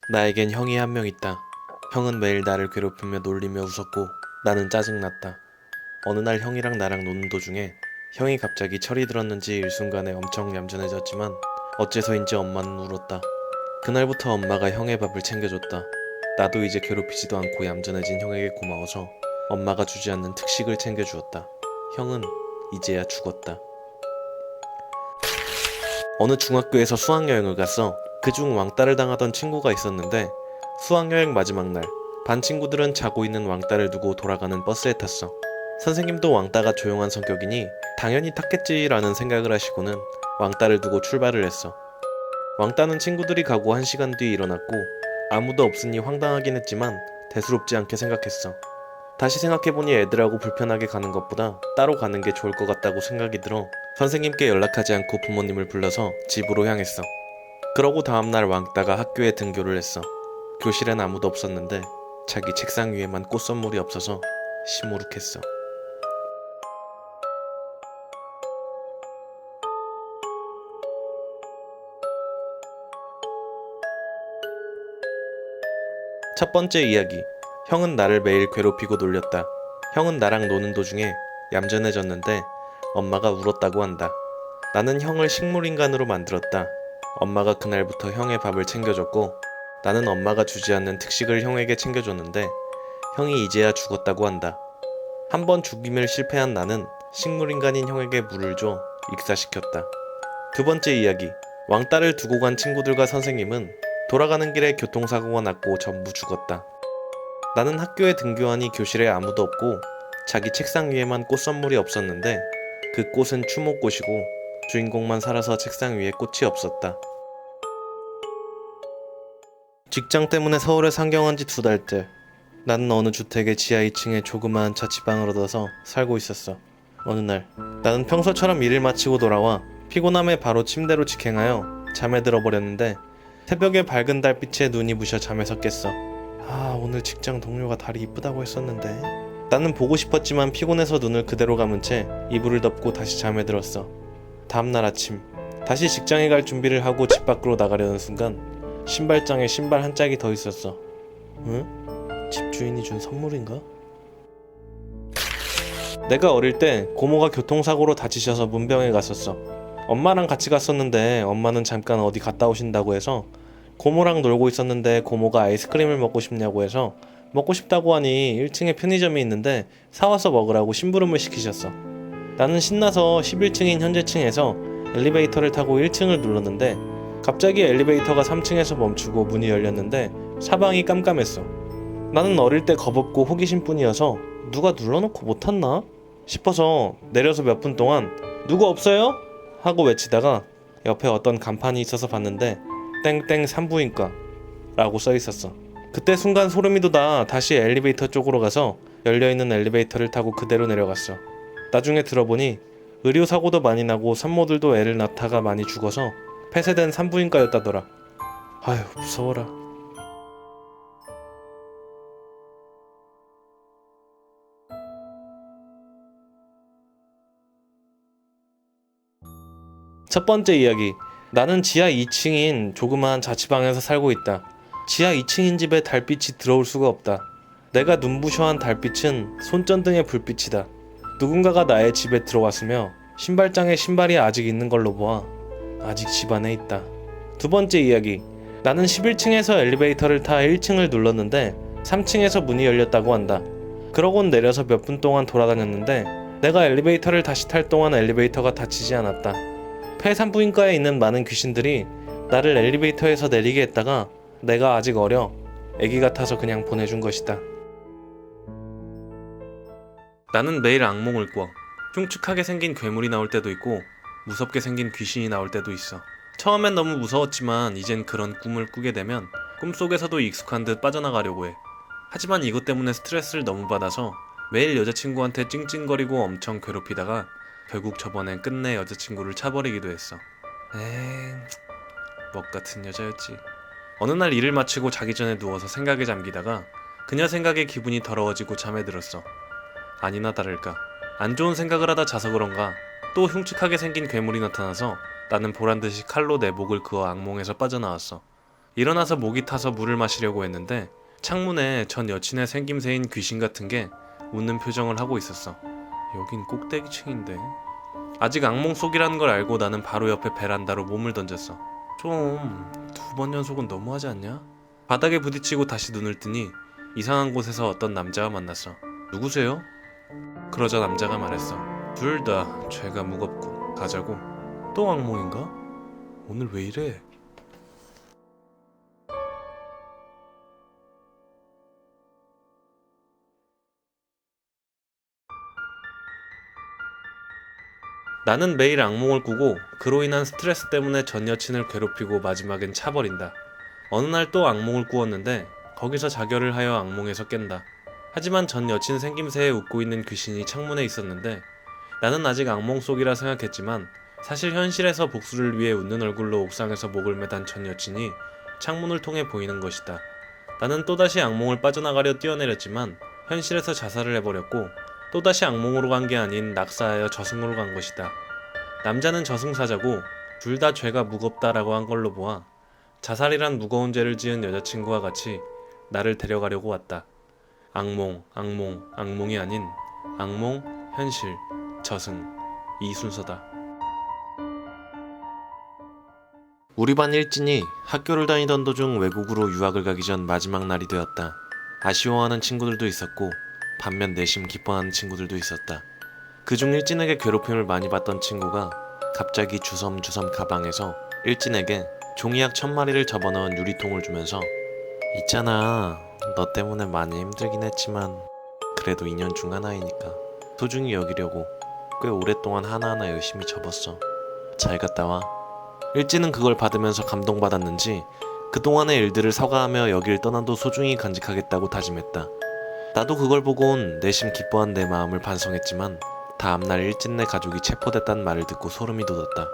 나에겐 형이 한 명 있다. 형은 매일 나를 괴롭히며 놀리며 웃었고 나는 짜증났다. 어느 날 형이랑 나랑 노는 도중에 형이 갑자기 철이 들었는지 일순간에 엄청 얌전해졌지만 어째서인지 엄마는 울었다. 그날부터 엄마가 형의 밥을 챙겨줬다. 나도 이제 괴롭히지도 않고 얌전해진 형에게 고마워서 엄마가 주지 않는 특식을 챙겨주었다. 형은 이제야 죽었다. 어느 중학교에서 수학여행을 갔어. 그중 왕따를 당하던 친구가 있었는데 수학여행 마지막 날 반 친구들은 자고 있는 왕따를 두고 돌아가는 버스에 탔어. 선생님도 왕따가 조용한 성격이니 당연히 탔겠지라는 생각을 하시고는 왕따를 두고 출발을 했어. 왕따는 친구들이 가고 1시간 뒤 일어났고 아무도 없으니 황당하긴 했지만 대수롭지 않게 생각했어. 다시 생각해보니 애들하고 불편하게 가는 것보다 따로 가는 게 좋을 것 같다고 생각이 들어 선생님께 연락하지 않고 부모님을 불러서 집으로 향했어. 그러고 다음날 왕따가 학교에 등교를 했어. 교실엔 아무도 없었는데 자기 책상 위에만 꽃 선물이 없어서 시무룩했어. 첫 번째 이야기. 형은 나를 매일 괴롭히고 놀렸다. 형은 나랑 노는 도중에 얌전해졌는데 엄마가 울었다고 한다. 나는 형을 식물인간으로 만들었다. 엄마가 그날부터 형의 밥을 챙겨줬고 나는 엄마가 주지 않는 특식을 형에게 챙겨줬는데 형이 이제야 죽었다고 한다. 한 번 죽임을 실패한 나는 식물인간인 형에게 물을 줘 익사시켰다. 두 번째 이야기. 왕따를 두고 간 친구들과 선생님은 돌아가는 길에 교통사고가 났고 전부 죽었다. 나는 학교에 등교하니 교실에 아무도 없고 자기 책상 위에만 꽃 선물이 없었는데 그 꽃은 추모꽃이고 주인공만 살아서 책상 위에 꽃이 없었다. 직장 때문에 서울에 상경한 지 2달째. 나는 어느 주택의 지하 2층에 조그마한 자취방을 얻어서 살고 있었어. 어느 날 나는 평소처럼 일을 마치고 돌아와 피곤함에 바로 침대로 직행하여 잠에 들어버렸는데 새벽에 밝은 달빛에 눈이 부셔 잠에서 깼어. 오늘 직장 동료가 다리 이쁘다고 했었는데. 나는 보고 싶었지만 피곤해서 눈을 그대로 감은 채 이불을 덮고 다시 잠에 들었어. 다음날 아침 다시 직장에 갈 준비를 하고 집 밖으로 나가려는 순간 신발장에 신발 한 짝이 더 있었어. 응? 집주인이 준 선물인가? 내가 어릴 때 고모가 교통사고로 다치셔서 문병에 갔었어. 엄마랑 같이 갔었는데 엄마는 잠깐 어디 갔다 오신다고 해서 고모랑 놀고 있었는데 고모가 아이스크림을 먹고 싶냐고 해서 먹고 싶다고 하니 1층에 편의점이 있는데 사와서 먹으라고 심부름을 시키셨어. 나는 신나서 11층인 현재층에서 엘리베이터를 타고 1층을 눌렀는데 갑자기 엘리베이터가 3층에서 멈추고 문이 열렸는데 사방이 깜깜했어. 나는 어릴 때 겁없고 호기심 뿐이어서 누가 눌러놓고 못 탔나 싶어서 내려서 몇 분 동안 누구 없어요? 하고 외치다가 옆에 어떤 간판이 있어서 봤는데 땡땡 산부인과 라고 써있었어. 그때 순간 소름이 돋아 다시 엘리베이터 쪽으로 가서 열려있는 엘리베이터를 타고 그대로 내려갔어. 나중에 들어보니 의료사고도 많이 나고 산모들도 애를 낳다가 많이 죽어서 폐쇄된 산부인과였다더라. 아휴 무서워라. 첫 번째 이야기. 나는 지하 2층인 조그마한 자취방에서 살고 있다. 지하 2층인 집에 달빛이 들어올 수가 없다. 내가 눈부셔한 달빛은 손전등의 불빛이다. 누군가가 나의 집에 들어왔으며 신발장에 신발이 아직 있는 걸로 보아 아직 집 안에 있다. 두 번째 이야기. 나는 11층에서 엘리베이터를 타 1층을 눌렀는데 3층에서 문이 열렸다고 한다. 그러곤 내려서 몇 분 동안 돌아다녔는데 내가 엘리베이터를 다시 탈 동안 엘리베이터가 닫히지 않았다. 폐산부인과에 있는 많은 귀신들이 나를 엘리베이터에서 내리게 했다가 내가 아직 어려 애기 같아서 그냥 보내준 것이다. 나는 매일 악몽을 꿔. 흉측하게 생긴 괴물이 나올 때도 있고 무섭게 생긴 귀신이 나올 때도 있어. 처음엔 너무 무서웠지만 이젠 그런 꿈을 꾸게 되면 꿈속에서도 익숙한 듯 빠져나가려고 해. 하지만 이것 때문에 스트레스를 너무 받아서 매일 여자친구한테 찡찡거리고 엄청 괴롭히다가 결국 저번엔 끝내 여자친구를 차버리기도 했어. 먹같은 여자였지. 어느 날 일을 마치고 자기 전에 누워서 생각에 잠기다가 그녀 생각에 기분이 더러워지고 잠에 들었어. 아니나 다를까 안 좋은 생각을 하다 자서 그런가 또 흉측하게 생긴 괴물이 나타나서 나는 보란듯이 칼로 내 목을 그어 악몽에서 빠져나왔어. 일어나서 목이 타서 물을 마시려고 했는데 창문에 전 여친의 생김새인 귀신 같은 게 웃는 표정을 하고 있었어. 여긴 꼭대기층인데. 아직 악몽 속이라는 걸 알고 나는 바로 옆에 베란다로 몸을 던졌어. 좀 2번 연속은 너무하지 않냐? 바닥에 부딪히고 다시 눈을 뜨니 이상한 곳에서 어떤 남자와 만났어. 누구세요? 그러자 남자가 말했어. 둘 다 죄가 무겁고 가자고. 또 악몽인가? 오늘 왜 이래? 나는 매일 악몽을 꾸고 그로 인한 스트레스 때문에 전 여친을 괴롭히고 마지막엔 차버린다. 어느 날 또 악몽을 꾸었는데 거기서 자결을 하여 악몽에서 깬다. 하지만 전 여친 생김새에 웃고 있는 귀신이 창문에 있었는데 나는 아직 악몽 속이라 생각했지만 사실 현실에서 복수를 위해 웃는 얼굴로 옥상에서 목을 매단 전 여친이 창문을 통해 보이는 것이다. 나는 또다시 악몽을 빠져나가려 뛰어내렸지만 현실에서 자살을 해버렸고 또다시 악몽으로 간 게 아닌 낙사하여 저승으로 간 것이다. 남자는 저승사자고 둘 다 죄가 무겁다라고 한 걸로 보아 자살이란 무거운 죄를 지은 여자친구와 같이 나를 데려가려고 왔다. 악몽, 악몽, 악몽이 아닌 악몽, 현실, 저승 이 순서다. 우리 반 일진이 학교를 다니던 도중 외국으로 유학을 가기 전 마지막 날이 되었다. 아쉬워하는 친구들도 있었고 반면 내심 기뻐하는 친구들도 있었다. 그중 일진에게 괴롭힘을 많이 받던 친구가 갑자기 주섬주섬 가방에서 일진에게 종이약 1000마리를 접어넣은 유리통을 주면서 있잖아, 너 때문에 많이 힘들긴 했지만 그래도 2년 중 하나이니까 소중히 여기려고 꽤 오랫동안 하나하나 열심히 접었어. 잘 갔다 와. 일진은 그걸 받으면서 감동받았는지 그동안의 일들을 사과하며 여길 떠나도 소중히 간직하겠다고 다짐했다. 나도 그걸 보곤 내심 기뻐한 내 마음을 반성했지만 다음날 일진네 가족이 체포됐단 말을 듣고 소름이 돋았다.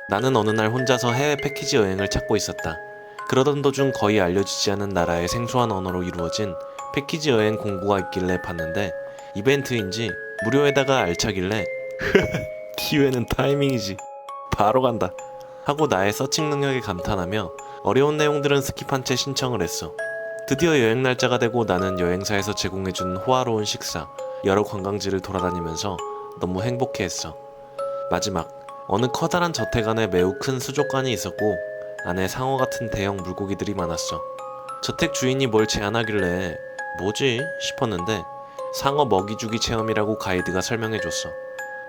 나는 어느 날 혼자서 해외 패키지 여행을 찾고 있었다. 그러던 도중 거의 알려지지 않은 나라의 생소한 언어로 이루어진 패키지 여행 공고가 있길래 봤는데 이벤트인지 무료에다가 알차길래 기회는 타이밍이지, 바로 간다 하고 나의 서칭 능력에 감탄하며 어려운 내용들은 스킵한 채 신청을 했어. 드디어 여행 날짜가 되고 나는 여행사에서 제공해준 호화로운 식사, 여러 관광지를 돌아다니면서 너무 행복해했어. 마지막, 어느 커다란 저택 안에 매우 큰 수족관이 있었고 안에 상어 같은 대형 물고기들이 많았어. 저택 주인이 뭘 제안하길래 뭐지 싶었는데 상어 먹이주기 체험이라고 가이드가 설명해줬어.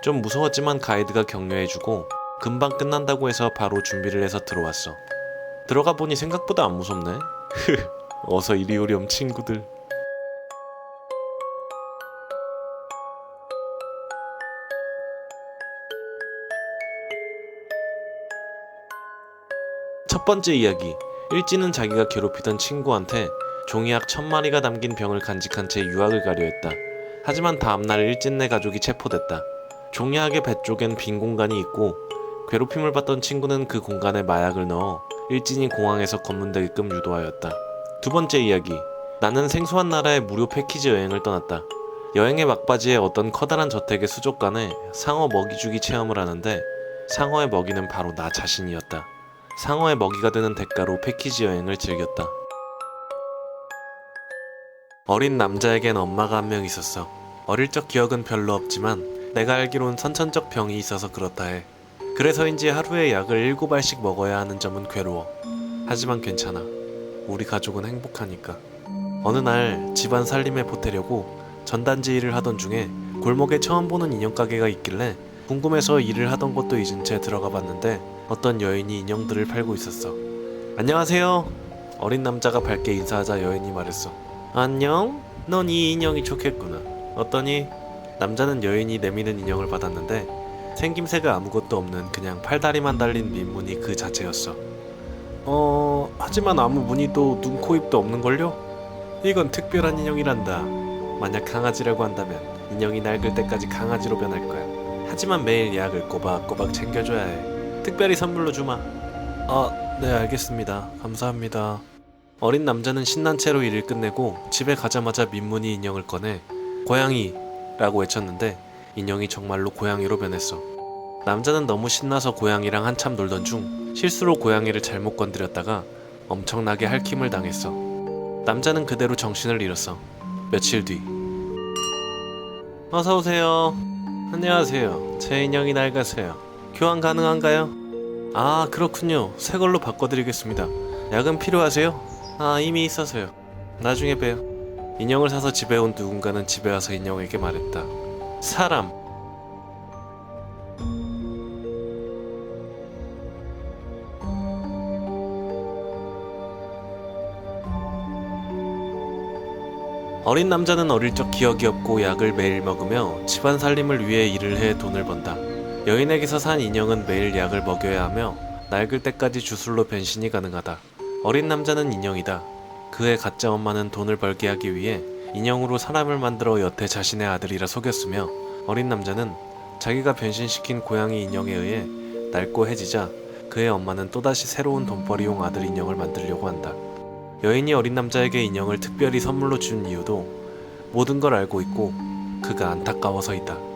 좀 무서웠지만 가이드가 격려해주고 금방 끝난다고 해서 바로 준비를 해서 들어왔어. 들어가 보니 생각보다 안 무섭네. 어서 이리 오렴 친구들. 첫 번째 이야기. 일진은 자기가 괴롭히던 친구한테 종이약 1000마리가 담긴 병을 간직한 채 유학을 가려 했다. 하지만 다음날 일진네 가족이 체포됐다. 종이약의 배 쪽엔 빈 공간이 있고 괴롭힘을 받던 친구는 그 공간에 마약을 넣어 일진이 공항에서 검문되게끔 유도하였다. 두 번째 이야기. 나는 생소한 나라의 무료 패키지 여행을 떠났다. 여행의 막바지에 어떤 커다란 저택의 수족관에 상어 먹이주기 체험을 하는데 상어의 먹이는 바로 나 자신이었다. 상어의 먹이가 되는 대가로 패키지 여행을 즐겼다. 어린 남자에겐 엄마가 한 명 있었어. 어릴 적 기억은 별로 없지만 내가 알기론 선천적 병이 있어서 그렇다 해. 그래서인지 하루에 약을 7알씩 먹어야 하는 점은 괴로워. 하지만 괜찮아. 우리 가족은 행복하니까. 어느 날 집안 살림에 보태려고 전단지 일을 하던 중에 골목에 처음 보는 인형 가게가 있길래 궁금해서 일을 하던 것도 잊은 채 들어가 봤는데 어떤 여인이 인형들을 팔고 있었어. 안녕하세요. 어린 남자가 밝게 인사하자 여인이 말했어. 안녕? 넌 이 인형이 좋겠구나. 어떠니? 남자는 여인이 내미는 인형을 받았는데 생김새가 아무것도 없는 그냥 팔다리만 달린 민무늬 그 자체였어. 하지만 아무 무늬도 눈, 코, 입도 없는걸요? 이건 특별한 인형이란다. 만약 강아지라고 한다면 인형이 낡을 때까지 강아지로 변할 거야. 하지만 매일 약을 꼬박꼬박 챙겨줘야 해. 특별히 선물로 주마. 네, 알겠습니다. 감사합니다. 어린 남자는 신난 채로 일을 끝내고 집에 가자마자 민무늬 인형을 꺼내 고양이라고 외쳤는데 인형이 정말로 고양이로 변했어. 남자는 너무 신나서 고양이랑 한참 놀던 중 실수로 고양이를 잘못 건드렸다가 엄청나게 핥힘을 당했어. 남자는 그대로 정신을 잃었어. 며칠 뒤. 어서오세요. 안녕하세요. 제 인형이 낡아서요. 교환 가능한가요? 아, 그렇군요. 새 걸로 바꿔드리겠습니다. 약은 필요하세요? 아, 이미 있어서요. 나중에 봬요. 인형을 사서 집에 온 누군가는 집에 와서 인형에게 말했다. 사람. 어린 남자는 어릴 적 기억이 없고 약을 매일 먹으며 집안 살림을 위해 일을 해 돈을 번다. 여인에게서 산 인형은 매일 약을 먹여야 하며 낡을 때까지 주술로 변신이 가능하다. 어린 남자는 인형이다. 그의 가짜 엄마는 돈을 벌게 하기 위해 인형으로 사람을 만들어 여태 자신의 아들이라 속였으며 어린 남자는 자기가 변신시킨 고양이 인형에 의해 낡고 해지자 그의 엄마는 또다시 새로운 돈벌이용 아들 인형을 만들려고 한다. 여인이 어린 남자에게 인형을 특별히 선물로 준 이유도 모든 걸 알고 있고 그가 안타까워서이다.